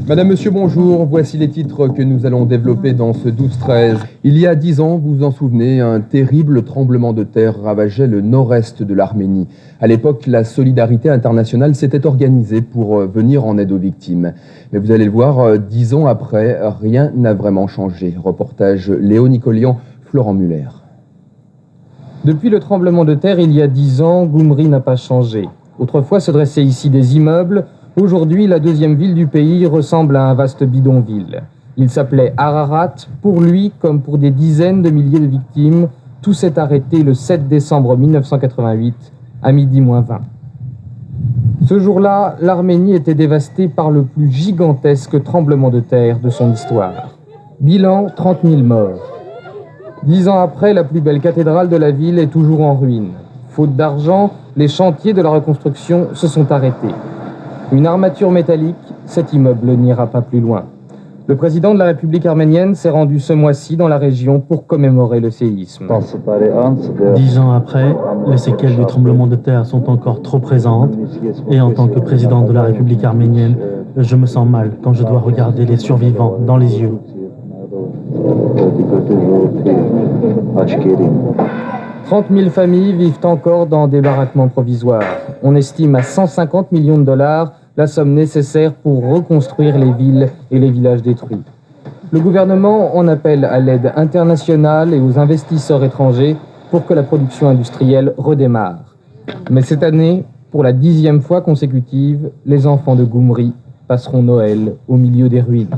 Madame, Monsieur, bonjour. Voici les titres que nous allons développer dans ce 12-13. Il y a 10 ans, vous vous en souvenez, un terrible tremblement de terre ravageait le nord-est de l'Arménie. À l'époque, la solidarité internationale s'était organisée pour venir en aide aux victimes. Mais vous allez le voir, 10 ans après, rien n'a vraiment changé. Reportage Léo Nicolian, Florent Muller. Depuis le tremblement de terre, il y a 10 ans, Goumri n'a pas changé. Autrefois se dressaient ici des immeubles. Aujourd'hui, la deuxième ville du pays ressemble à un vaste bidonville. Il s'appelait Ararat. Pour lui, comme pour des dizaines de milliers de victimes, tout s'est arrêté le 7 décembre 1988, à midi moins 20. Ce jour-là, l'Arménie était dévastée par le plus gigantesque tremblement de terre de son histoire. Bilan, 30 000 morts. 10 ans après, la plus belle cathédrale de la ville est toujours en ruine. Faute d'argent, les chantiers de la reconstruction se sont arrêtés. Une armature métallique, cet immeuble n'ira pas plus loin. Le président de la République arménienne s'est rendu ce mois-ci dans la région pour commémorer le séisme. 10 ans après, les séquelles du tremblement de terre sont encore trop présentes et en tant que président de la République arménienne, je me sens mal quand je dois regarder les survivants dans les yeux. 30 000 familles vivent encore dans des baraquements provisoires. On estime à 150 millions de dollars la somme nécessaire pour reconstruire les villes et les villages détruits. Le gouvernement en appelle à l'aide internationale et aux investisseurs étrangers pour que la production industrielle redémarre. Mais cette année, pour la 10e fois consécutive, les enfants de Goumri passeront Noël au milieu des ruines.